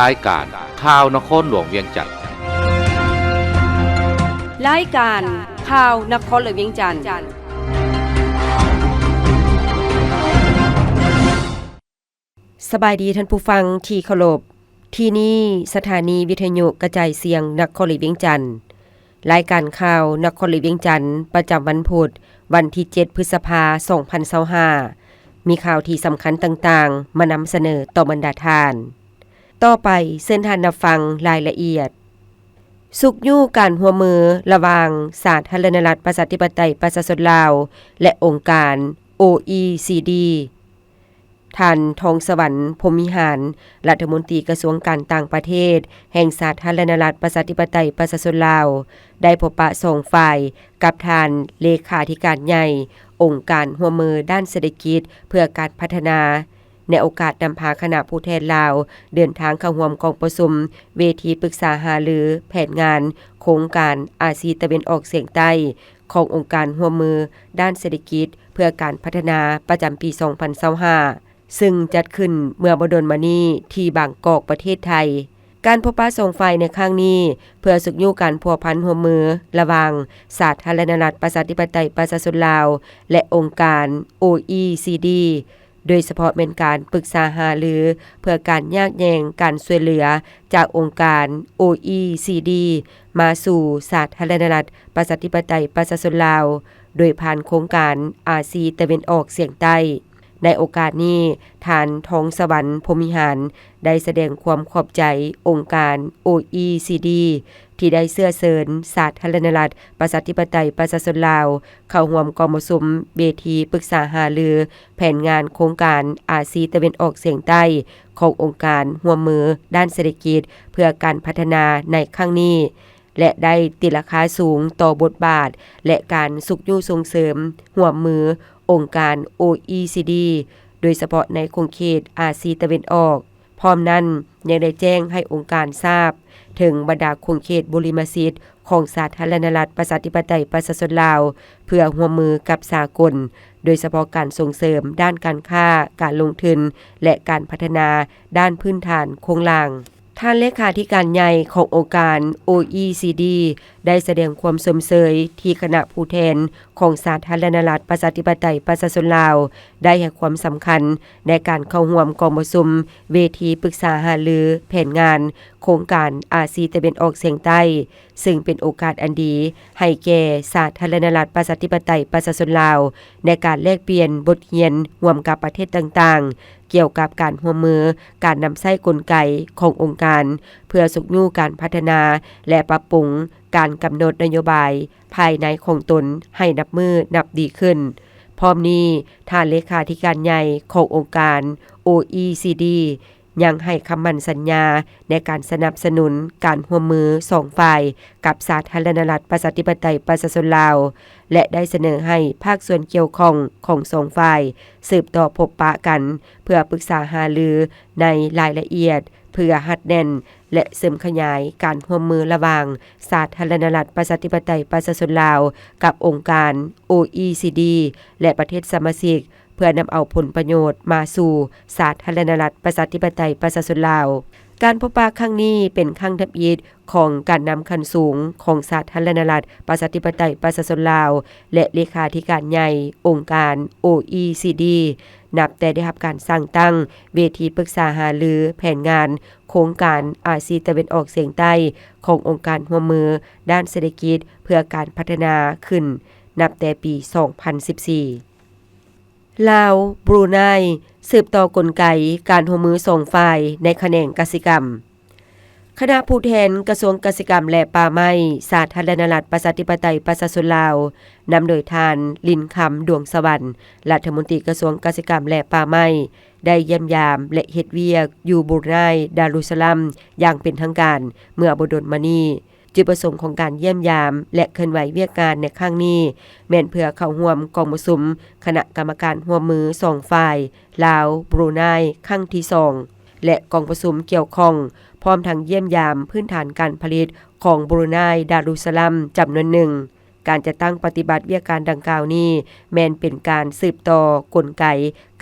รายการข่าวนครหลวงเวียงจันทน์รายการข่าวนครหลวงเวียงจันทน์สบายดีท่านผู้ฟังที่เคารพที่นี่สถานีวิทยุกระจายเสียงนครหลวงเวียงจันทน์รายการข่าวนครหลวงเวียงจันทน์ประจำวันพุธวันที่7พฤษภาคม2025มีข่าวที่สำคัญต่างๆมานำเสนอต่อบรรดาท่านต่อไปเส้นทานรับฟังรายละเอียดสุกยู่การหัวมือระหว่างสาธารณรัฐประชาธิปไตยประชาชนลาวและองค์การ OECD ท่านทองสวรรค์พรหมิหารรัฐมนตรีกระทรวงการต่างประเทศแห่งสาธารณรัฐประชาธิปไตยประชาชนลาวได้พบปะ2ฝ่ายกับท่านเลขาธิการใหญ่องค์การหัวมือด้านเศรษฐกิจเพื่อการพัฒนาในโอกาสนำพาคณะผู้แทนลาวเดินทางเข้าร่วมกองประชุมเวทีปรึกษาหารือแผนงานโครงการอาเซียนตะวันออกเฉียงใต้ขององค์การร่วมมือด้านเศรษฐกิจเพื่อการพัฒนาประจำปี 2025ซึ่งจัดขึ้นเมื่อบ่ดนมานี้ที่บางกอกประเทศไทยการพบปะ2ฝ่ายในครั้งนี้เพื่อสุกยู่การพัวพันร่วมมือระหว่างสาธารณรัฐประชาธิปไตยประชาชนลาวและองค์การ OECDโดยเฉพาะเป็นการปรึกษาหารือเพื่อการแยกแยงการช่วยเหลือจากองค์การ OECD มาสู่สาธารณรัฐประชาธิปไตยประชาชนลาวโดยผ่านโครงการอาเซียนตะวันออกเฉียงใต้ในโอกาสนี้ท่านทองสวรรค์พรหมิหารได้แสดงความขอบใจองค์การ OECD ที่ได้เสื้อเสริญสาธารณรัฐประชาธิปไตยประชาชนลาวเข้าร่วมกองประชุมเวทีปรึกษาหารือแผนงานโครงการอาเซียนตะวันออกเฉียงใต้ขององค์การร่วมมือด้านเศรษฐกิจเพื่อการพัฒนาในครั้งนี้และได้ติดราคาสูงต่อบทบาทและการสุขอยู่ส่งเสริมร่วมมือองค์การ OECD โดยเฉพาะในคงเขตอาเซียนตะวันออกพร้อมนั้นยังได้แจ้งให้องค์การทราบถึงบรรดาคงเขตบริมสิทธิ์ของสาธารณรัฐประชาธิปไตยประชาชนลาวเพื่อร่วมมือกับสากลโดยเฉพาะการส่งเสริมด้านการค้าการลงทุนและการพัฒนาด้านพื้นฐานโครงล่างท่านเลขาธิการใหญ่ขององค์การ OECD ได้แสดงความสมเสยที่คณะผู้แทนของสาธารณรัฐประชาธิปไตยประชาชนลาวได้ให้ความสำคัญในการเข้าร่วมกองประชุมเวทีปรึกษาหารือแผนงานโครงการอาเซียนตะวันออกเฉียงใต้ซึ่งเป็นโอกาสอันดีให้แก่สาธารณรัฐประชาธิปไตยประชาชนลาวในการแลกเปลี่ยนบทเรียนร่วมกับประเทศต่างๆเกี่ยวกับการร่วมมือการนำใช้กลไกขององค์การเพื่อสุขยู่การพัฒนาและปรับปรุงการกำหนดนโยบายภายในของตนให้นับมือนับดีขึ้นพร้อมนี้ท่านเลขาธิการใหญ่ขององค์การ OECD ยังให้คำมั่นสัญญาในการสนับสนุนการร่วมมือ2ฝ่ายกับสาธารณรัฐประชาธิปไตยประชาชนลาวและได้เสนอให้ภาคส่วนเกี่ยวข้องของ2ฝ่ายสืบต่อพบปะกันเพื่อปรึกษาหารือในรายละเอียดเพื่อหัดแน่นและเสริมขยายการร่วมมือระหว่างสาธารณรัฐประชาธิปไตยประชาชนลาวกับองค์การ OECD และประเทศสมาชิกเพื่อนำเอาผลประโยชน์มาสู่สาธารณรัฐประชาธิปไตยประชาชนลาวการพบปะครั้งนี้เป็นครั้งทับอิฐของการนำขั้นสูงของสาธารณรัฐประชาธิปไตยประชาชนลาวและเลขาธิการใหญ่องค์การ OECD นับแต่ได้รับการสร้างตั้งเวทีปรึกษาหารือแผนงานโครงการอาเซียนตะวันออกเฉียงใต้ขององค์การร่วมมือด้านเศรษฐกิจเพื่อการพัฒนาขึ้นนับแต่ปี 2014ลาวบรูไนสืบต่อกลไกการร่วมมือ2ฝ่ายในแขนงกสิกรรมคณะผู้แทนกระทรวงกสิกรรมและป่าไม้สาธารณรัฐประชาธิปไตยประชาชนลาวนำโดยทานลินคำดวงสวรรค์รัฐมนตรีกระทรวงกสิกรรมและป่าไม้ได้เยี่ยมยามและเฮ็ดเวียกอยู่บรูไนดารุสลัมอย่างเป็นทางการเมื่อบ่ดนมานี้จุดประสงค์ของการเยี่ยมยามและเคลื่อนไหวเวียกการในครั้งนี้แม่นเพื่อเข้าร่วมกองประชุมคณะกรรมการร่วมมือ2ฝ่ายลาวบรูไนครั้งที่2และกองประชุมเกี่ยวข้องพร้อมทั้งเยี่ยมยามพื้นฐานการผลิตของบรูไนดารุสลัมจำนวนหนึ่ง การจะตั้งปฏิบัติเวียกการดังกล่าวนี้แม้นเป็นการสืบต่อกลไก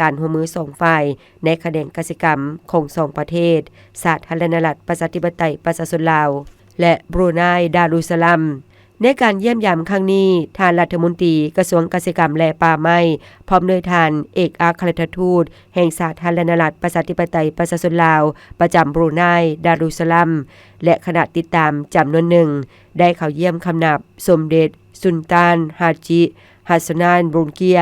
การร่วมมือ2ฝ่ายในแขนงกสิกรรมของ2ประเทศสาธารณรัฐประชาธิปไตยประชาชนลาวและบรูไนดารุสลัมในการเยี่ยมยามครั้งนี้ท่านรัฐมนตรีกระทรวงเกษตรกรรมและป่าไม้พร้อมด้วยท่านเอกอัครราชทูตแห่งสาธารณรัฐประชาธิปไตยประชาชนลาวประจำบรูไนดารุสลัมและคณะติดตามจำนวนหนึ่งได้เข้าเยี่ยมคำนับสมเด็จสุลตานฮาจิฮัสซานบรูเกีย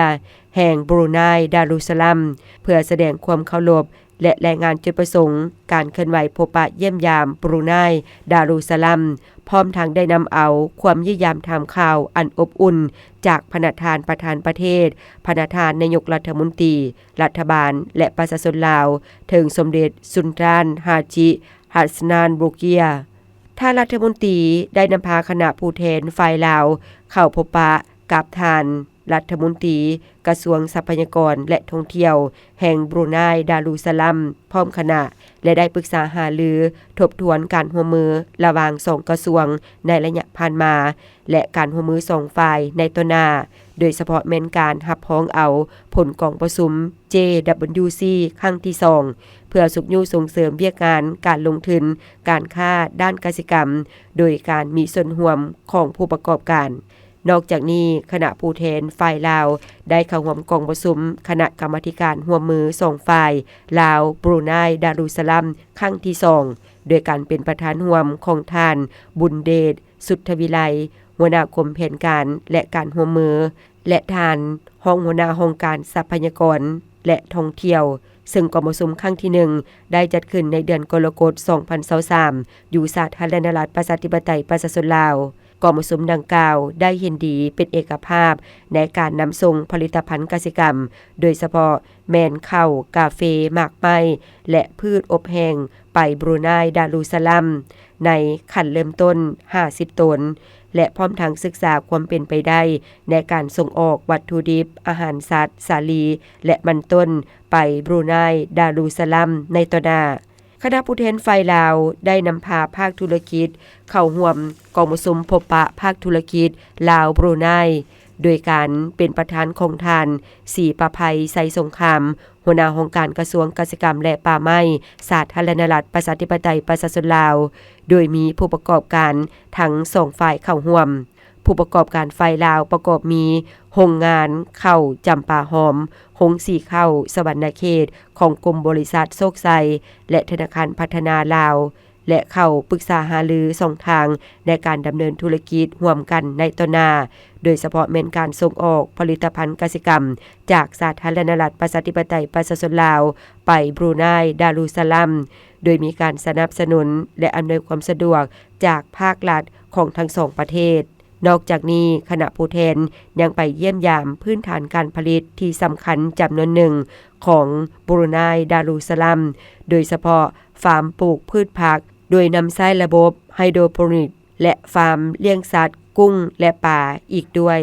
แห่งบรูไนดารุสลัมเพื่อแสดงความเคารพและรายงานจุดประสงค์การเคลื่อนไหวพบปะเยี่ยมยามบรูไนดารุสลัมพร้อมทั้งได้นำเอาความเยี่ยมยามถามข่าวอันอบอุ่นจากพนักงานประธานประเทศพนักงานนายกรัฐมนตรีรัฐบาลและประชาชนลาวถึงสมเด็จสุลต่านฮาจิฮัสซานบรูเกียท่านรัฐมนตรีได้นำพาคณะผู้แทนฝ่ายลาวเข้าพบปะกับท่านรัฐมนตรีกระทรวงทรัพยากรและท่องเที่ยวแห่งบรูไนดารุสลัมพร้อมคณะและได้ปรึกษาหารือทบทวนการร่วมมือระหว่าง2กระทรวงในระยะผ่านมาและการร่วมมือ2ฝ่ายในต้นหน้าโดยเฉพาะแม่นการรับพ้องเอาผลกองประชุม JWC ครั้งที่2เพื่อสุขยู่ส่งเสริมเวียกงานการลงทุนการค้าด้านกสิกรรมโดยการมีส่วนร่วมของผู้ประกอบการนอกจากนี้คณะผู้แทนฝ่ายลาวได้เข้าร่วมกองประชุมคณะกรรมาธิการร่วมมือ2ฝ่ายลาวบรูไนดารุสลัมครั้งที่2โดยการเป็นประธานร่วมของท่านบุญเดชสุทธวิไลหัวหน้ากรมแผนการและการร่วมมือและท่านรองหัวหน้าองค์การทรัพยากรและท่องเที่ยวซึ่งกองประชุมครั้งที่1ได้จัดขึ้นในเดือนกรกฎาคม 2023อยู่สาธารณรัฐประชาธิปไตยประชาชนลาวกองประชุมดังกล่าวได้เห็นดีเป็นเอกภาพในการนำส่งผลิตภัณฑ์กสิกรรมโดยเฉพาะแมนข้าวกาเฟหมากไม้และพืชอบแห้งไปบรูไนดารุสลัมในขั้นเริ่มต้น50ตนและพร้อมทั้งศึกษาความเป็นไปได้ในการส่งออกวัตถุดิบอาหารสัตว์สาลีและมันต้นไปบรูไนดารุสลัมในต่อหน้าคณะผู้แทนฝ่ายลาวได้นำพาภาคธุรกิจเข้าร่วมกองประชุมพบปะภาคธุรกิจลาวบรูไนโดยการเป็นประธานของท่านศรีประภัยไสสงครามหัวหน้าองค์การกระทรวงเกษตรกรรมและป่าไม้สาธารณรัฐประชาธิปไตยประชาชนลาวโดยมีผู้ประกอบการทั้ง2ฝ่ายเข้าร่วมผู้ประกอบการฝ่ายลาวประกอบมีโรงงานข้าวจำปาหอมโรงสีข้าวสวรรณเขตของกรมบริษัทโชคชัยและธนาคารพัฒนาลาวและเข้าปรึกษาหารือ2ทางในการดำเนินธุรกิจร่วมกันในต้นหน้าโดยเฉพาะแม่นการส่งออกผลิตภัณฑ์กสิกรรมจากสาธารณรัฐประชาธิปไตยประชาชนลาวไปบรูไนดารุสลัมโดยมีการสนับสนุนและอำนวยความสะดวกจากภาครัฐของทั้ง2ประเทศนอกจากนี้คณะผู้แทนยังไปเยี่ยมยามพื้นฐานการผลิตที่สำคัญจำนวนหนึ่งของบรูไนดารุสลัมโดยเฉพาะฟาร์มปลูกพืชผักโดยนำใช้ระบบไฮโดรโปนิกและฟาร์มเลี้ยงสัตว์กุ้งและปลาอีกด้วย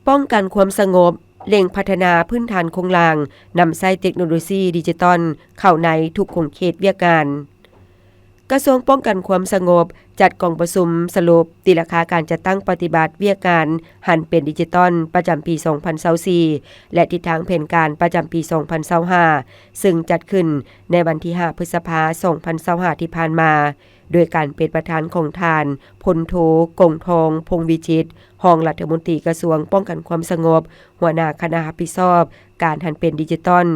ป้องกันความสงบเร่งพัฒนาพื้นฐานโครงสร้างนำใช้เทคโนโลยีดิจิทัลเข้าในทุกขงเขตเวียกงานกระทรวงป้องกันความสงบจัดกองประชุมสรุปตีราคาการจัดตั้งปฏิบัติเวียกงานหันเป็นดิจิทัลประจำปี 2024และทิศทางแผนการประจำปี 2025ซึ่งจัดขึ้นในวันที่ 5 พฤษภาคม 2025 ที่ผ่านมาโดยการเป็นประธานของท่านพลโทกงทองพงษ์วิจิตรรองรัฐมนตรีกระทรวงป้องกันความสงบหัวหน้าคณะรับผิดชอบการหันเป็นดิจิทัล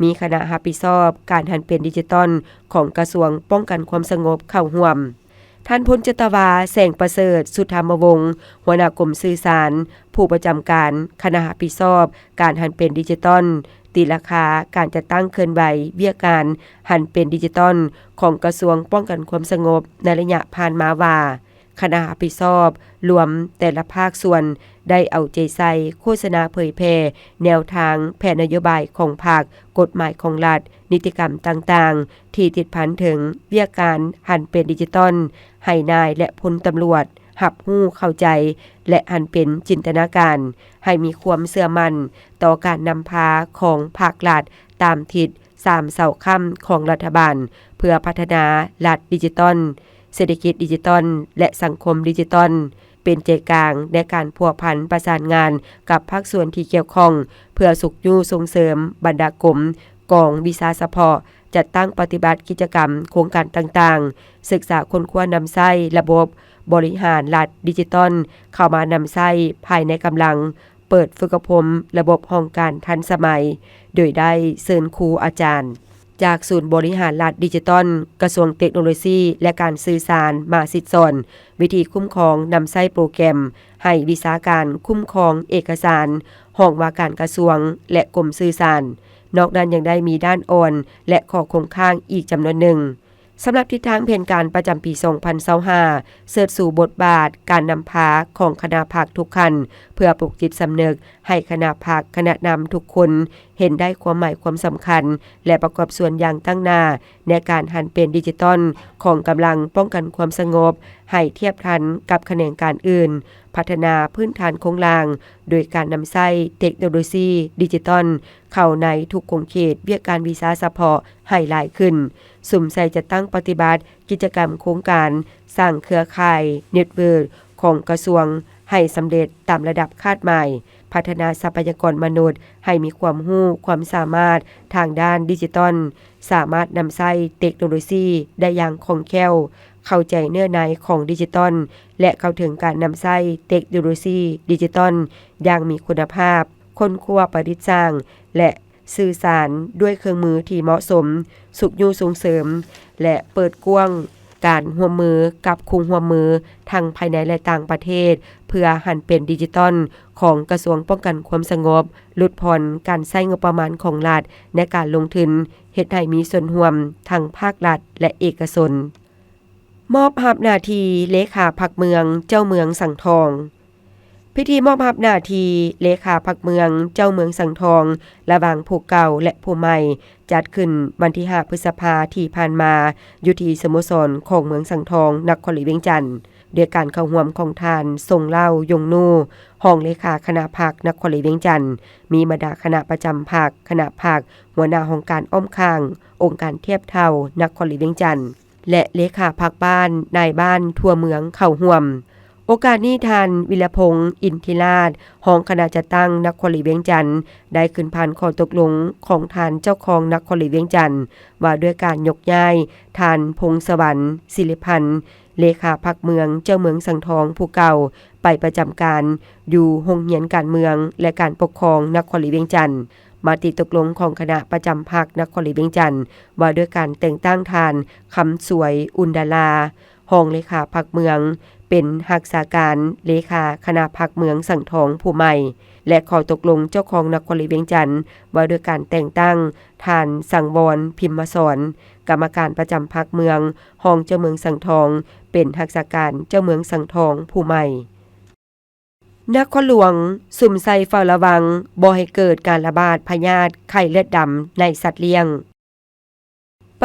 มีคณะรับผิดชอบการหันเป็นดิจิทัลของกระทรวงป้องกันความสงบเข้าร่วมท่านพลจตวาแสงประเสริฐสุธรรมวงศ์หัวหน้ากรมสื่อสารผู้ประจำการคณะรับผิดชอบการหันเป็นดิจิทัลตีราคาการจัดตั้งเคลื่อนไหวเวียกการหันเป็นดิจิทัลของกระทรวงป้องกันความสงบในระยะผ่านมาว่าคณะรับผิดชอบรวมแต่ละภาคส่วนได้เอาใจใส่โฆษณาเผยแพร่แนวทางแผนนโยบายของภาคกฎหมายของรัฐนิติกรรมต่างๆที่ติดพันถึงเวียกการหันเป็นดิจิทัลให้นายและพลตำรวจรับรู้เข้าใจและหันเป็นจินตนาการให้มีความเชื่อมั่นต่อการนำพาของภาครัฐตามทิศ3เสาค้ำของรัฐบาลเพื่อพัฒนารัฐดิจิทัลเศรษฐกิจดิจิทัลและสังคมดิจิทัล เป็นใจกลางในการพัวพันประสานงานกับภาคส่วนที่เกี่ยวข้องเพื่อสุขอยู่ส่งเสริมบรรดากรมกองวิสาสะเพาะจัดตั้งปฏิบัติกิจกรรมโครงการต่างๆศึกษาค้นคว้านำใช้ระบบบริหารรัฐดิจิตอลเข้ามานำใช้ภายในกำลังเปิดฝึกอบรมระบบห้องการทันสมัยโดยได้เชิญครูอาจารย์จากศูนย์บริหารรัฐดิจิตอลกระทรวงเทคโนโลยีและการสื่อสารมาสิทธิสอนวิธีคุ้มครองนำใช้โปรแกรมให้วิชาการคุ้มครองเอกสารห้องว่าการกระทรวงและกรมสื่อสารนอกนั้นยังได้มีด้านอ่อนและข้อคงค้างอีกจำนวนหนึ่งสำหรับทิศทางแผนการประจำปี 2025เสิร์ชสู่บทบาทการนำพาของคณะภาคทุกคันเพื่อปลุกจิตสำนึกให้คณะภาคคณะนำทุกคนเห็นได้ความหมายความสำคัญและประกอบส่วนอย่างตั้งหน้าในการหันเป็นดิจิตอลของกำลังป้องกันความสงบให้เทียบทันกับแขนงการอื่นพัฒนาพื้นฐานโครงสร้างโดยการนำใช้เทคโนโลยีดิจิตอลเข้าในทุกขงเขตเวียกการวิสาสะเพาะให้หลายขึ้นสุ่มใส่จะตั้งปฏิบัติกิจกรรมโครงการสร้างเครือข่ายเน็ตเวิร์คของกระทรวงให้สำเร็จตามระดับคาดหมายพัฒนาทรัพยากรมนุษย์ให้มีความรู้ความสามารถทางด้านดิจิตอลสามารถนำใช้เทคโนโลยีได้อย่างคล่องแคล่วเข้าใจเนื้อในของดิจิตอลและเข้าถึงการนำใช้เทคโนโลยีดิจิตอลอย่างมีคุณภาพค้นคว้าประดิษฐ์สร้างและสื่อสารด้วยเครื่องมือที่เหมาะสมสุขอยู่ส่งเสริมและเปิดกว้างการร่วมมือกับคุมร่วมมือทั้งภายในและต่างประเทศเพื่อหันเป็นดิจิตอลของกระทรวงป้องกันความสงบลดผ่อนการใช้งบประมาณของรัฐในการลงทุนเฮ็ดให้มีส่วนร่วมทั้งภาครัฐและเอกชนมอบรับหน้าที่เลขาพรรคเมืองเจ้าเมืองสังทองพิธีมอบรับหน้าที่เลขาพรรคเมืองเจ้าเมืองสังทองระหว่างผู้เก่าและผู้ใหม่จัดขึ้นวันที่5พฤษภาคมที่ผ่านมาอยู่ที่สโมสรของเมืองสังทองนครหลวงเวียงจันทน์ด้วยการเข้าร่วมของทานทรงเล่ายงนูห้องเลขาคณะพรรคนครหลวงเวียงจันทน์มีบรรดาคณะประจำพรรคคณะพรรคหัวหน้าห้องการอ้อมข้างองค์การเทียบเท่านครหลวงเวียงจันทน์และเลขาพรรคบ้านนายบ้านทั่วเมืองเข้าร่วมโอกาสนี้ทานวิรพงษ์อินทิราชห้องคณะจัดตั้งนครหลวงเวียงจันทน์ได้ขึ้นผ่านข้อตกลงของทานเจ้าของนครหลวงเวียงจันทน์ว่าด้วยการยกย้ายทานพงศวรรค์ศิริพันธ์เลขาพรรคเมืองเจ้าเมืองสังทองผู้เก่าไปประจำการอยู่โรงเรียนการเมืองและการปกครองนครหลวงเวียงจันทน์มาติตกลงของคณะประจำพรรคนครหลวงเวียงจันทน์ว่าด้วยการแต่งตั้งทานคำสวยอุนดาลาห้องเลขาพรรคเมืองเป็นรักษาการเลขาคณะพรรคเมืองสังทองผู้ใหม่และขอตกลงเจ้าของนครหลวงเวียงจันทน์ว่าด้วยการแต่งตั้งทานสังวรพิมพ์สอนกรรมการประจำพรรคเมืองห้องเจ้าเมืองสังทองเป็นรักษาการเจ้าเมืองสังทองผู้ใหม่นครหลวงสุ่มใส่เฝ้าระวังบ่ให้เกิดการระบาดพยาธิไข้เลือดดำในสัตว์เลี้ยง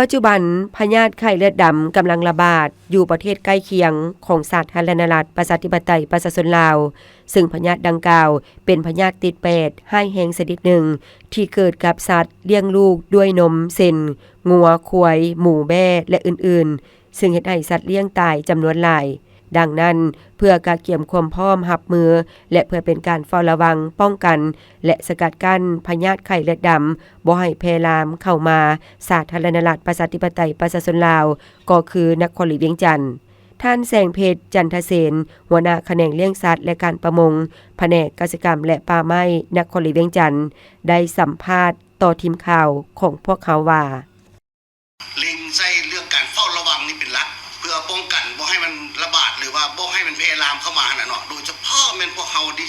ปัจจุบันพยาธิไข้เลือดดำกำลังระบาดอยู่ประเทศใกล้เคียงของสาธารณรัฐประชาธิปไตยประชาชนลาวซึ่งพยาธิดังกล่าวเป็นพยาธิติดเป็ดให้แห้งชนิดหนึ่งที่เกิดกับสัตว์เลี้ยงลูกด้วยนมเส้นงัวควายหมูแบะและอื่นๆซึ่งเฮ็ดให้สัตว์เลี้ยงตายจำนวนหลายดังนั้นเพื่อการเตรียมความพร้อมรับมือและเพื่อเป็นการเฝ้าระวังป้องกันและสกัดกั้นพยาธิไข้เลือดดำบ่ให้แพร่ลามเข้ามาสาธารณรัฐประชาธิปไตยประชาชนลาวก็คือนครหลวงเวียงจันทน์ท่านแสงเพชรจันทเสนหัวหน้าแขนงเลี้ยงสัตว์และการประมงแผนกเกษตรกรรมและป่าไม้นครหลวงเวียงจันทน์ได้สัมภาษณ์ต่อทีมข่าวของพวกเขาว่าเล็งใส่เรื่องการเฝ้าระวังนี่เป็นหลักเพื่อป้องกันบ่ให้มันระบาดหรือว่าบ่ให้มันแพร่ลามเข้ามาน่ะเนาะโดยเฉพาะแม่นพวกเฮาที่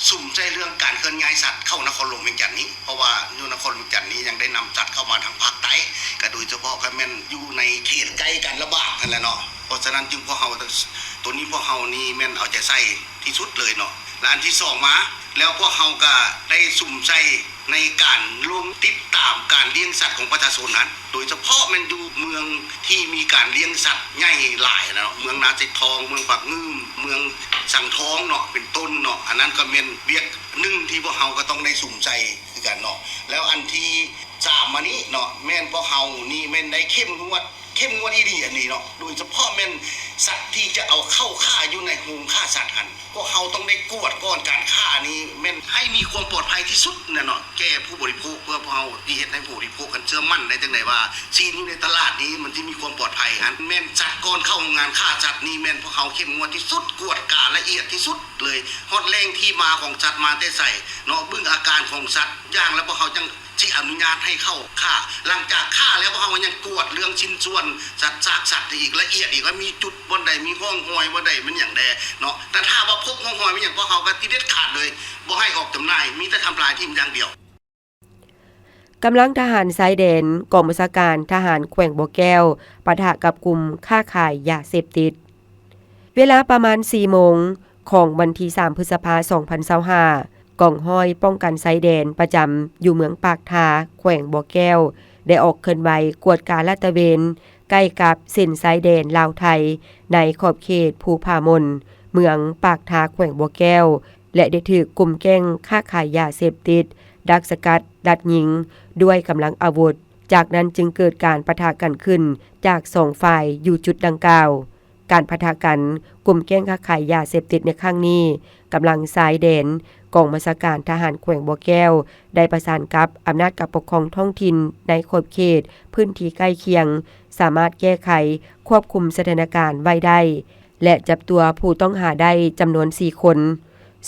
สุ่มใจเรื่องการเคลื่อนย้ายสัตว์เข้านครหลวงเวียงจันทน์นี้เพราะว่าอยู่นครหลวงเวียงจันทน์นี้ยังได้นำสัตว์เข้ามาทางภาคใต้ก็โดยเฉพาะก็แม่นอยู่ในเขตใกล้การระบาดนั่นแหละเนาะเพราะฉะนั้นจึงพวกเฮาตัวนี้พวกเฮานี่แม่นเอาใจใส่ที่สุดเลยเนาะและอันที่2มาแล้วพวกเฮาก็ได้สุ่มใจในการลงติดตามการเลี้ยงสัตว์ของประชาชนนั้นโดยเฉพาะมันอยู่เมืองที่มีการเลี้ยงสัตว์ใหญ่หลายเนาะเมืองนาจิตทองเมืองปากงืมเมืองสังทองเนาะเป็นต้นเนาะอันนั้นก็เป็นเวียกหนึ่งที่พวกเฮาก็ต้องได้สุ่มใจคือกันเนาะแล้วอันที่3มานี้เนาะแม่นพวกเฮานี่แม่นได้เข้มงวดอีดีอันนี้เนาะโดยเฉพาะแม่น สัตว์ที่จะเอาเข้าฆ่าอยู่ในโรงฆ่าสัตว์หันพวกเฮาต้องได้กวดก่อนการฆ่านี้แม่นให้มีความปลอดภัยที่สุดเนาะแก่ผู้บริโภคเพื่อพวกเฮาที่เฮ็ดให้ผู้บริโภคกันเชื่อมั่นได้จังได๋ว่าสิ่งอยู่ในตลาดนี้มันสิมีความปลอดภัยหันแม่นจัดก่อนเข้างานฆ่าสัตว์นี้แม่นพวกเฮาเข้มงวดที่สุดกวดกาละเอียดที่สุดเลยฮอดแรงที่มาของสัตว์มาแต่ใส่เนาะเบิ่งอาการของสัตว์อย่างแล้วพวกเฮาจังที่อนุญาตให้เข้าฆ่าหลังจากฆ่าแล้วพวกเฮายังกวดเรื่องชิ้นส่วนสัตว์ซากสัตว์อีกละเอียดอีกว่ามีจุดบ่ใดมีห้องห้อยบ่ใดมันหยังแดเนาะแต่ถ้าว่าพบห้องห้อยมันหยังพวกเฮาก็ติเด็ดขาดเลยบ่ให้ออกจำหน่ายมีแต่ทำลายทิ่มอย่างเดียวกำลังทหารสายแดนกองบัญชาการทหารแขวงบ่อแก้วปะทะกับกลุ่มค้าขายยาเสพติดเวลาประมาณ 4 โมงของวันที่ 3 พฤษภาคม 2025กองห้อยป้องกันสายแดนประจำอยู่เมืองปากทาแขวงบ่อแก้วได้ออกเคลื่อนไหวกวดการลาดตระเวนใกล้กับเส้นสายแดนลาวไทยในขอบเขตภูผามนเมืองปากทาแขวงบ่อแก้วและได้ถูกกลุ่มแก๊งค้าขายยาเสพติดดักสกัดดัดยิงด้วยกำลังอาวุธจากนั้นจึงเกิดการปะทะกันขึ้นจาก2ฝ่ายอยู่จุดดังกล่าวการปะทะกันกลุ่มแก๊งค้าขายยาเสพติดในครั้งนี้กำลังสายแดนกองบัญชาการทหารแขวงบ่อแก้วได้ประสานกับอำนาจการปกครองท้องถิ่นในขอบเขตพื้นที่ใกล้เคียงสามารถแก้ไขควบคุมสถานการณ์ไว้ได้และจับตัวผู้ต้องหาได้จำนวน4คน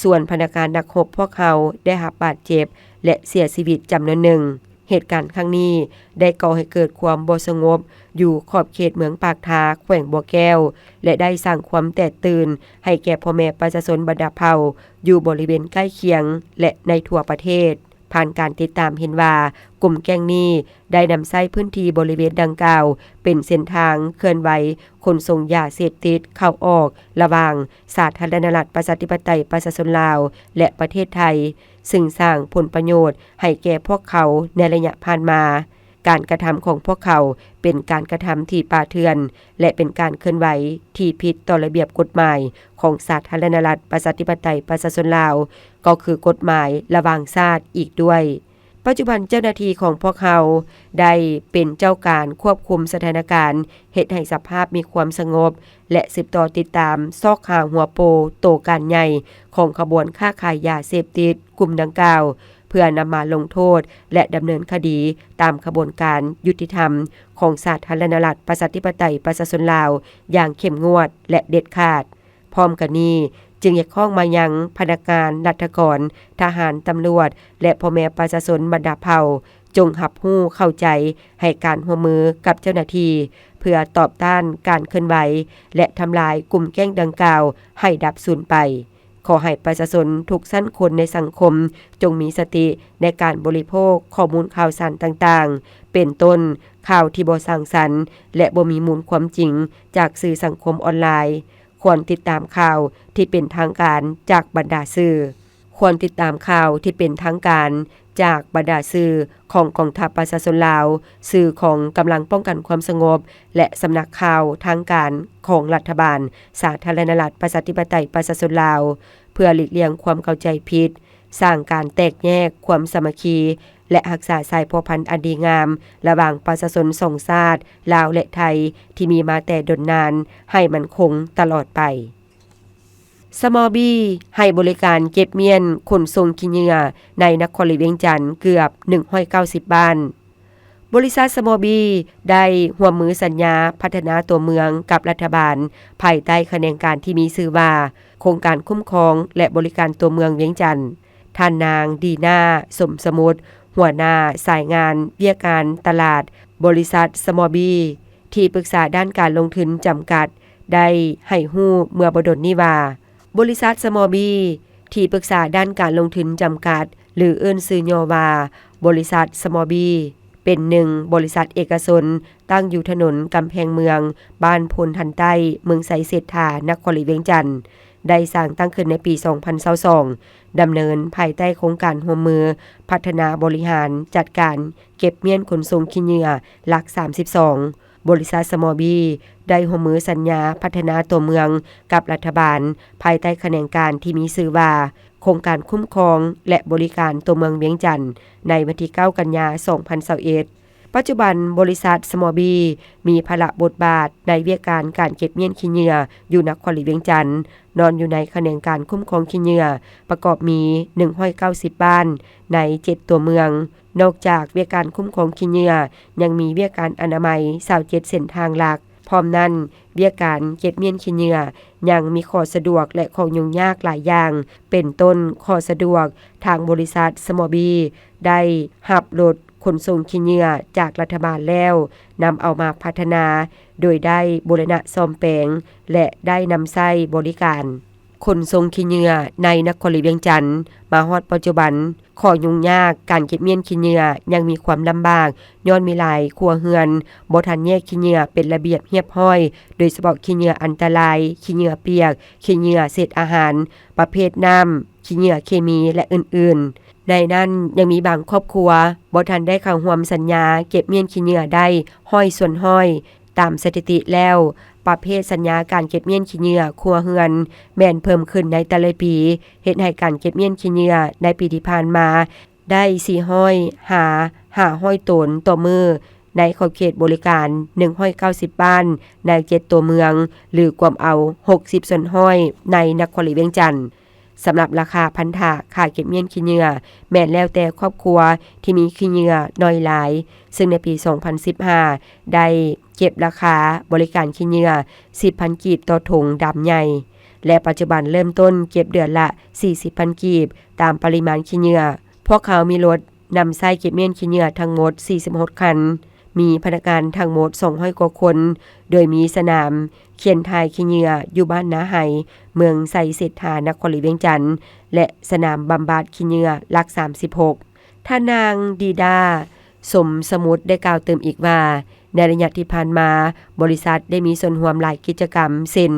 ส่วนพนักงานนักรบพวกเขาได้รับบาดเจ็บและเสียชีวิตจำนวนหนึ่งเหตุการณ์ครั้งนี้ได้ก่อให้เกิดความบ่สงบอยู่ขอบเขตเมืองปากทาแขวงบ่อแก้วและได้สร้างความแตกตื่นให้แก่พ่อแม่ประชาชนบรรดาเผ่าอยู่บริเวณใกล้เคียงและในทั่วประเทศผ่านการติดตามเห็นว่ากลุ่มแก๊งนี้ได้นำใช้พื้นที่บริเวณดังกล่าวเป็นเส้นทางเคลื่อนไหวขนส่งยาเสพติดเข้าออกระหว่างสาธารณรัฐประชาธิปไตยประชาชนลาวและประเทศไทยซึ่งสร้างผลประโยชน์ให้แก่พวกเขาในระยะผ่านมาการกระทำของพวกเขาเป็นการกระทำที่ป่าเถื่อนและเป็นการเคลื่อนไหวที่ผิดต่อระเบียบกฎหมายของสาธารณรัฐประชาธิปไตยประชาชนลาวก็คือกฎหมายระหว่างชาติอีกด้วยปัจจุบันเจ้าหน้าที่ของพวกเขาได้เป็นเจ้าการควบคุมสถานการณ์เฮ็ดให้สภาพมีความสงบและสืบต่อติดตามซอกหาหัวโปโตการใหญ่ของขบวนค้าขายยาเสพติดกลุ่มดังกล่าวเพื่อนำมาลงโทษและดำเนินคดีตามขบวนการยุติธรรมของสาธารณรัฐประชาธิปไตยประชาชนลาวอย่างเข้มงวดและเด็ดขาดพร้อมกันนี้จึงเรียกร้องมายังพนักงานรัฐกรทหารตำรวจและพ่อแม่ประชาชนบรรดาเผ่าจงรับรู้เข้าใจให้การร่วมมือกับเจ้าหน้าที่เพื่อตอบต้านการเคลื่อนไหวและทำลายกลุ่มแก๊งดังกล่าวให้ดับสูญไปขอให้ประชาชนทุกชั้นคนในสังคมจงมีสติในการบริโภคข้อมูลข่าวสารต่างๆเป็นต้นข่าวที่บ่สร้างสรรค์และบ่มีมูลความจริงจากสื่อสังคมออนไลน์ควรติดตามข่าวที่เป็นทางการจากบรรดาสื่อควรติดตามข่าวที่เป็นทางการจากบรรดาสื่อของกองทัพประชาชนลาวสื่อของกำลังป้องกันความสงบและสำนักข่าวทางการของรัฐบาลสาธารณรัฐประชาธิปไตยประชาชนลาวเพื่อหลีกเลี่ยงความเข้าใจผิดสร้างการแตกแยกความสามัคคีและรักษาสายพัวพันธุ์อันดีงามระหว่างประชาชนสองชาติลาวและไทยที่มีมาแต่ดนนานให้มันคงตลอดไปสมอบี้ให้บริการเก็บเมียนขนส่งขี้เหงื่อในนครหลวงเวียงจันทน์เกือบ190บ้านบริษัทสมอบี้ได้ร่วมมือสัญญาพัฒนาตัวเมืองกับรัฐบาลภายใต้แขนงการที่มีชื่อว่าโครงการคุ้มครองและบริการตัวเมืองเวียงจันทน์ท่านนางดีน่าสมสมุทรหัวหน้าสายงานวิทยาการตลาดบริษัทสมอบี้ที่ปรึกษาด้านการลงทุนจำกัดได้ให้ฮู้เมื่อบ่ดนนี้ว่าบริษัทสมอบี้ที่ปรึกษาด้านการลงทุนจำกัดหรือเอิ้นชื่อย่อว่าบริษัทสมอบี้เป็นหนึ่งบริษัทเอกชนตั้งอยู่ถนนกำแพงเมืองบ้านพลทันใต้เมืองไสเศรษฐานครหลวงเวียงจันทน์ได้สร้างตั้งขึ้นในปี 2022 ดำเนินภายใต้โครงการร่วมมือพัฒนาบริหารจัดการเก็บเมียนขนส่งขี้เหงื่อหลัก 32 บริษัทสมอบี้ได้ร่วมมือสัญญาพัฒนาตัวเมืองกับรัฐบาลภายใต้แขนงการที่มีชื่อว่าโครงการคุ้มครองและบริการตัวเมืองเวียงจันทน์ในวันที่ 9 กันยายน 2021 ปัจจุบันบริษัทสมอบีมีภาระบทบาทในเวียกการเก็บเมียนขี้เหงื่ออยู่นครหลวงเวียงจันทน์นอนอยู่ในแขนงการคุ้มครองขี้เหงื่อประกอบมี190บ้านใน7ตัวเมืองนอกจากเวียกการคุ้มครองขี้เหงื่อยังมีเวียกการอนามัย27เส้นทางหลักพร้อมนั้นเวียกการเก็บเมียนขี้เหงื่อยังมีข้อสะดวกและของยุ่งยากหลายอย่างเป็นต้นข้อสะดวกทางบริษัทสมอบีได้หับรถขนส่งขี้เหงื่อจากรัฐบาลแล้วนำเอามาพัฒนาโดยได้บูรณะซ่อมแปลงและได้นำใช้บริการขนส่งขี้เหงื่อในนครหลวงเวียงจันทน์มาฮอดปัจจุบันข้อยุ่งยากการเก็บเมียนขี้เหงื่อยังมีความลำบากย้อนมีหลายครัวเรือนบ่ทันแยกขี้เหงื่อเป็นระเบียบเรียบร้อยโดยเฉพาะขี้เหงื่ออันตรายขี้เหงื่อเปียกขี้เหงื่อเศษอาหารประเภทน้ำขี้เหงื่อเคมีและอื่นๆในนั้นยังมีบางครอบครัวบ่ทันได้เข้าร่วมสัญญาเก็บเมียนขี้เหงื่อได้ห้อยส่วนห้อยตามสถิติแล้วประเภทสัญญาการเก็บเมียนขี้เหงื่อครัวเรือนแม่นเพิ่มขึ้นในแต่ละปีเฮ็ดให้การเก็บเมียนขี้เหงื่อในปีที่ผ่านมาได้400 ตนต่อมือในขอบเขตบริการ190บ้านใน7ตัวเมืองหรือกวมเอา60ส่วนห้อยในนครหลวงเวียงจันทน์สำหรับราคาพันธะค่าเก็บเมียนขี้เหงื่อแม่นแล้วแต่ครอบครัวที่มีขี้เหงื่อน้อยหลายซึ่งในปี2015ได้เก็บราคาบริการขี้เหงื่อ 10,000 กีบต่อถุงดำใหญ่และปัจจุบันเริ่มต้นเก็บเดือนละ 40,000 กีบตามปริมาณขี้เหงื่อพวกเขามีรถนำใช้เก็บเมียนขี้เหงื่อทั้งหมด46คันมีพนักงานทั้งหมด200กว่าคนโดยมีสนามเขียนทายขี้เหงื่ออยู่บ้านนาไห้เมืองไสเศรษฐานครหลวงเวียงจันทน์และสนามบำบัดขี้เหงื่อหลัก36ท่านางดีดาสมสมุทรได้กล่าวเติมอีกว่าในระยะที่ผ่านมาบริษัทได้มีส่วนร่วมหลายกิจกรรมเช่น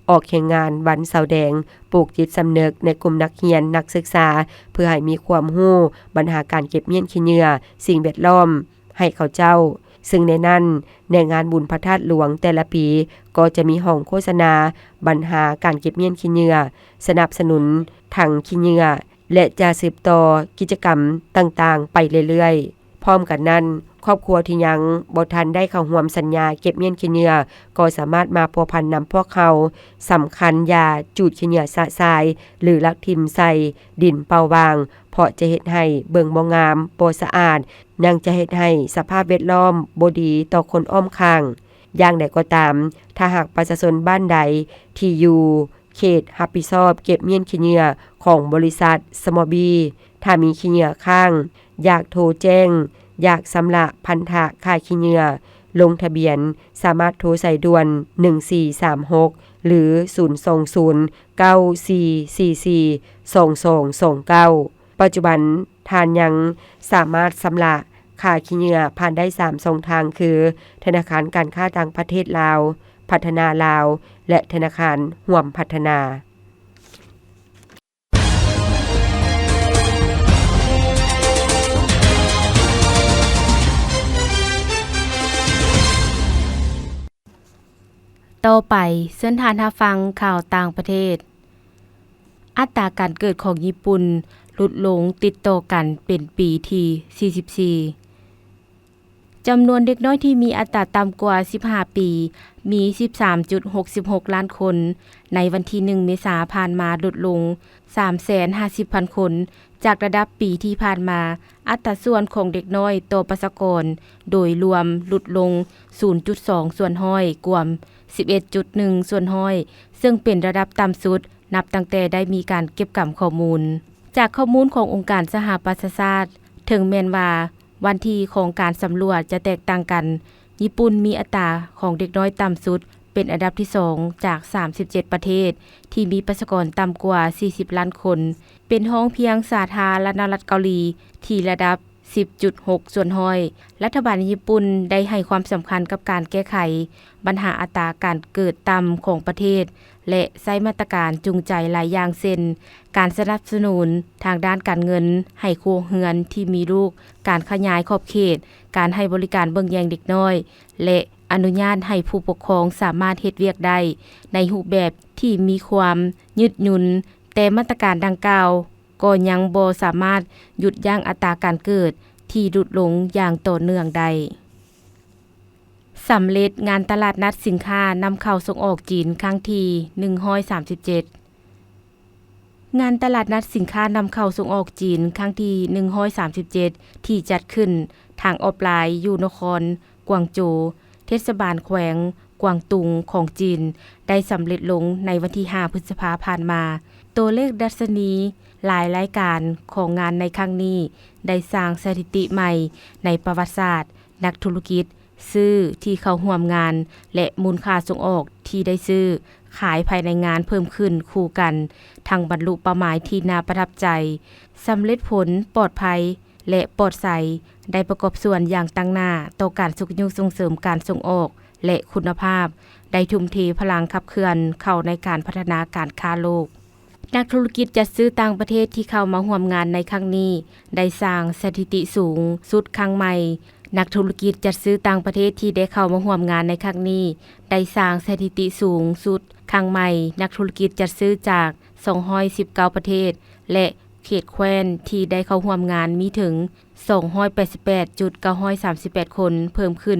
ออกแข่งงานวันเสาร์แดงปลูกจิตสำนึกในกลุ่มนักเรียนนักศึกษาเพื่อให้มีความรู้ปัญหาการเก็บเมียนขี้เหงื่อสิ่งแวดล้อมให้เขาเจ้าซึ่งในนั้นในงานบุญพระธาตุหลวงแต่ละปีก็จะมีห้องโฆษณาปัญหาการเก็บเมียนขี้เหงื่อสนับสนุนถังขี้เหงื่อและจะสืบต่อกิจกรรมต่างๆไปเรื่อยๆพร้อมกันนั้นครอบครัวที่ยังบ่ทันได้เข้าร่วมสัญญาเก็บเมียนขี้เหงื่อก็สามารถมาพัวพันนำพวกเขาสำคัญยาจูดขี้เหงื่อสะสายหรือลักทิมใส่ดินเป่าบางเพราะจะเฮ็ดให้เบิ่งบ่งามบ่สะอาดยังจะเฮ็ดให้สภาพแวดล้อมบ่ดีต่อคนอ้อมข้างอย่างใดก็ตามถ้าหากประชาชนบ้านใดที่อยู่เขตรับผิดชอบเก็บเมียนขี้เหงื่อของบริษัทสมอบีถ้ามีขี้เหงื่อข้างอยากโทรแจ้งอยากสำระพันธะค่าขี้เหงื่อลงทะเบียนสามารถโทรใส่ด่วน1436หรือ02094442229ปัจจุบันทานยังสามารถสำระค่าขี้เหงื่อผ่านได้3ช่องทางคือธนาคารการค้าต่างประเทศลาวพัฒนาลาวและธนาคารร่วมพัฒนาต่อไปเส้นทานทาฟังข่าวต่างประเทศอัตราการเกิดของญี่ปุ่นลดลงติดต่อกันเป็นปีที่44จำนวนเด็กน้อยที่มีอัตราต่ำกว่า15ปีมี 13.66 ล้านคนในวันที่1เมษายนผ่านมาลดลง 350,000 คนจากระดับปีที่ผ่านมาอัตราส่วนของเด็กน้อยต่อประชากรโดยรวมลดลง 0.2 ส่วนห้อยกว่า11.1 ส่วนห้อยซึ่งเป็นระดับต่ำสุดนับตั้งแต่ได้มีการเก็บกำข้อมูลจากข้อมูลขององค์การสหประชาชาติถึงแม้นว่าวันที่ของการสำรวจจะแตกต่างกันญี่ปุ่นมีอัตราของเด็กน้อยต่ำสุดเป็นอันดับที่2จาก37ประเทศที่มีประชากรต่ำกว่า40ล้านคนเป็นรองเพียงสาธารณรัฐเกาหลีที่ระดับ 10.6 ส่วนห้อยรัฐบาลญี่ปุ่นได้ให้ความสำคัญกับการแก้ไขปัญหาอัตราการเกิดต่ำของประเทศและใช้มาตรการจูงใจหลายอย่างเช่นการสนับสนุนทางด้านการเงินให้ครัวเรือนที่มีลูกการขยายขอบเขตการให้บริการเบิ่งแยงเด็กน้อยและอนุญาตให้ผู้ปกครองสามารถเฮ็ดเวียกได้ในรูปแบบที่มีความยืดหยุ่นแต่มาตรการดังกล่าวก็ยังบ่สามารถหยุดยั้งอัตราการเกิดที่ลดลงอย่างต่อเนื่องได้ สำเร็จงานตลาดนัดสินค้านำเข้าส่งออกจีนครั้งที่137งานตลาดนัดสินค้านำเข้าส่งออกจีนครั้งที่137ที่จัดขึ้นทางออฟไลน์อยู่นครกวางโจวเทศบาลแขวงกวางตุงของจีนได้สำเร็จลงในวันที่5พฤษภาคมผ่านมาตัวเลขดัชนีหลายรายการของงานในครั้งนี้ได้สร้างสถิติใหม่ในประวัติศาสตร์นักธุรกิจซื้อที่เข้าร่วมงานและมูลค่าส่งออกที่ได้ซื้อขายภายในงานเพิ่มขึ้นคู่กันทั้งบรรลุเป้าหมายที่น่าประทับใจสำเร็จผลปลอดภัยและปลอดใสได้ประกอบส่วนอย่างตั้งหน้าต่อการส่งเสริมการส่งออกและคุณภาพได้ทุ่มเทพลังขับเคลื่อนเข้าในการพัฒนาการค้าโลกนักธุรกิจจัดซื้อต่างประเทศที่เข้ามาร่วมงานในครั้งนี้ได้สร้างสถิติสูงสุดครั้งใหม่นักธุรกิจจัดซื้อต่างประเทศที่ได้เข้ามาร่วมงานในครั้งนี้ได้สร้างสถิติสูงสุดครั้งใหม่นักธุรกิจจัดซื้อจาก219ประเทศและเขตแคว้นที่ได้เข้าร่วมงานมีถึง 288.938 คนเพิ่มขึ้น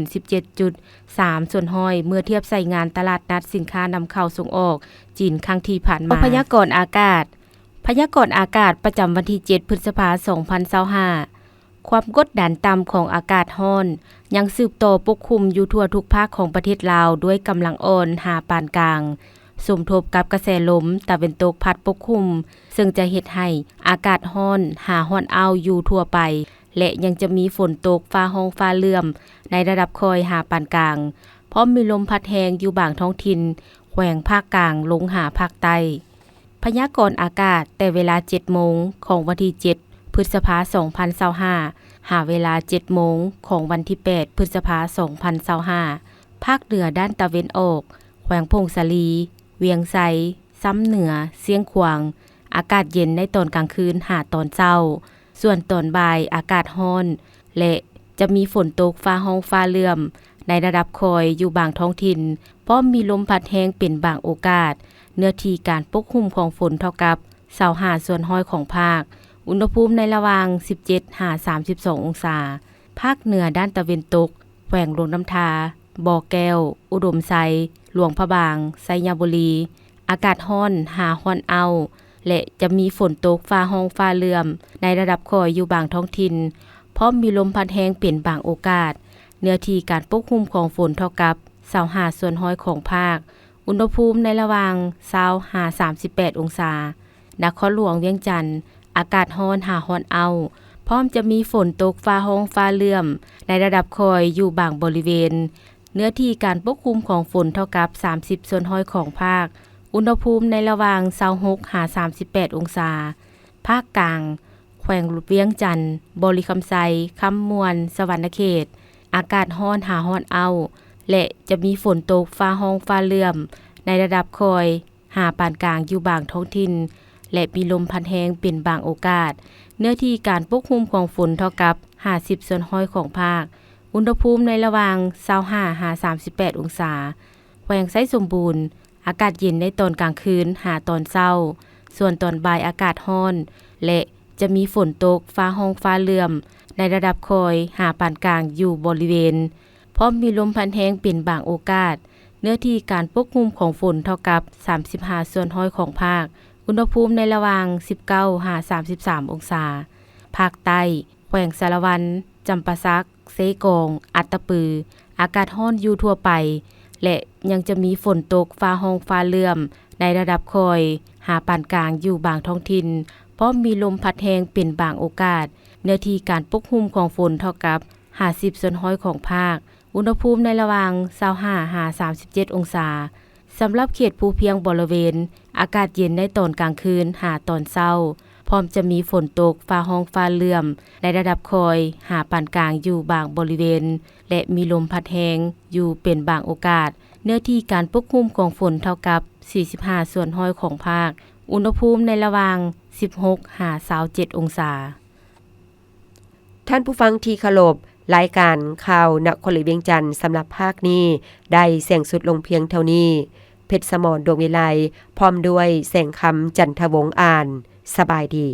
17.3 ส่วนห้อยเมื่อเทียบใส่งานตลาดนัดสินค้านำเข้าส่งออกจีนครั้งที่ผ่านมาพยากรณ์อากาศประจำวันที่7พฤษภาคม2025ความกดดันต่ำของอากาศร้อนยังสืบต่อปกคลุมอยู่ทั่วทุกภาคของประเทศลาวด้วยกำลังอ่อนหาปานกลางสมทบกับกระแสลมตะวันตกพัดปกคลุมซึ่งจะเฮ็ดให้อากาศร้อนหาร้อนเอาอยู่ทั่วไปและยังจะมีฝนตกฟ้าห้องฟ้าเลื่อมในระดับคอยหาปานกลางพร้อมมีลมพัดแรงอยู่บางท้องถิ่นแขวงภาคกลางลงหาภาคใต้พยากรณ์อากาศแต่เวลา 7 โมงของวันที่7พฤษภาคม2025หาเวลา 7 โมงของวันที่8พฤษภาคม2025ภาคเหนือด้านตะวันออกแขวงพงสาลีเวียงไซซ้ำเหนือเสียงขวางอากาศเย็นในตอนกลางคืนหาตอนเช้าส่วนตอนบ่ายอากาศร้อนและจะมีฝนตกฟ้าห้องฟ้าเลื่อมในระดับคอยอยู่บางท้องถิ่นพร้อมมีลมพัดแรงเป็นบางโอกาสเนื้อที่การปกคลุมของฝนเท่ากับ25ส่วนห้อยของภาคอุณหภูมิในระหว่าง 17-32 องศาภาคเหนือด้านตะวันตกแขวงหลวงน้ำทาบ่อแก้วอุดมไซหลวงพระบางไซยบุรีอากาศร้อนหาร้อนเอาและจะมีฝนตกฟ้าห้องฟ้าเลื่อมในระดับคอยอยู่บางท้องถิ่นพร้อมมีลมพัดแรงเปลี่ยนบางโอกาสเนื้อที่การปกคลุมของฝนเท่ากับ25ส่วนห้อยของภาคอุณหภูมิในระหว่าง20-38 องศานครหลวงเวียงจันทน์อากาศร้อนหาร้อนเอาพร้อมจะมีฝนตกฟ้าห้องฟ้าเลื่อมในระดับคอยอยู่บางบริเวณเนื้อที่การปกคลุมของฝนเท่ากับ30ส่วนห้อยของภาคอุณหภูมิในระหว่าง26-38 องศาภาคกลางแขวงเวียงจันทน์บริคำไซคำมวนสวรรณเขตอากาศร้อนหาร้อนเอาและจะมีฝนตกฟ้าห้องฟ้าเลื่อมในระดับคอยหาปานกลางอยู่บางท้องถิ่นและมีลมพัดแรงเป็นบางโอกาสเนื้อที่การปกคลุมของฝนเท่ากับ50ส่วนห้อยของภาคอุณหภูมิในระหว่าง25-38 องศาแขวงไซสมบูรณ์อากาศเย็นในตอนกลางคืนหาตอนเช้าส่วนตอนบ่ายอากาศร้อนและจะมีฝนตกฟ้าห้องฟ้าเลื่อมในระดับคอยหาปานกลางอยู่บริเวณพร้อมมีลมพัดแรงเป็นบางโอกาสเนื้อที่การปกคลุมของฝนเท่ากับ35ส่วนห้อยของภาคอุณหภูมิในระหว่าง 19-33 องศาภาคใต้แขวงสารวันจำปาสักเซกองอัตตปืออากาศร้อนอยู่ทั่วไปและยังจะมีฝนตกฟ้าห้องฟ้าเลื่อมในระดับคอยหาปานกลางอยู่บางท้องถิ่นพร้อมมีลมพัดแรงเป็นบางโอกาสเนื้อที่การปกคลุมของฝนเท่ากับ50ส่วนห้อยของภาคอุณหภูมิในระหว่าง25-37 องศาสำหรับเขตภูเพียงบริเวณอากาศเย็นในตอนกลางคืนหาตอนเช้าพร้อมจะมีฝนตกฟ้าห้องฟ้าเลื่อมในระดับคอยหาปานกลางอยู่บางบริเวณและมีลมพัดแรงอยู่เป็นบางโอกาสเนื้อที่การปกคลุมของฝนเท่ากับ45ส่วนห้อยของภาคอุณหภูมิในระหว่าง16-27 องศาท่านผู้ฟังที่เคารพรายการข่าวนครหลวงเวียงจันทน์สำหรับภาคนี้ได้แสงสุดลงเพียงเท่านี้เพชรสมรดวงวิไลพร้อมด้วยแสงคำจันทวงศ์อ่านสบายดี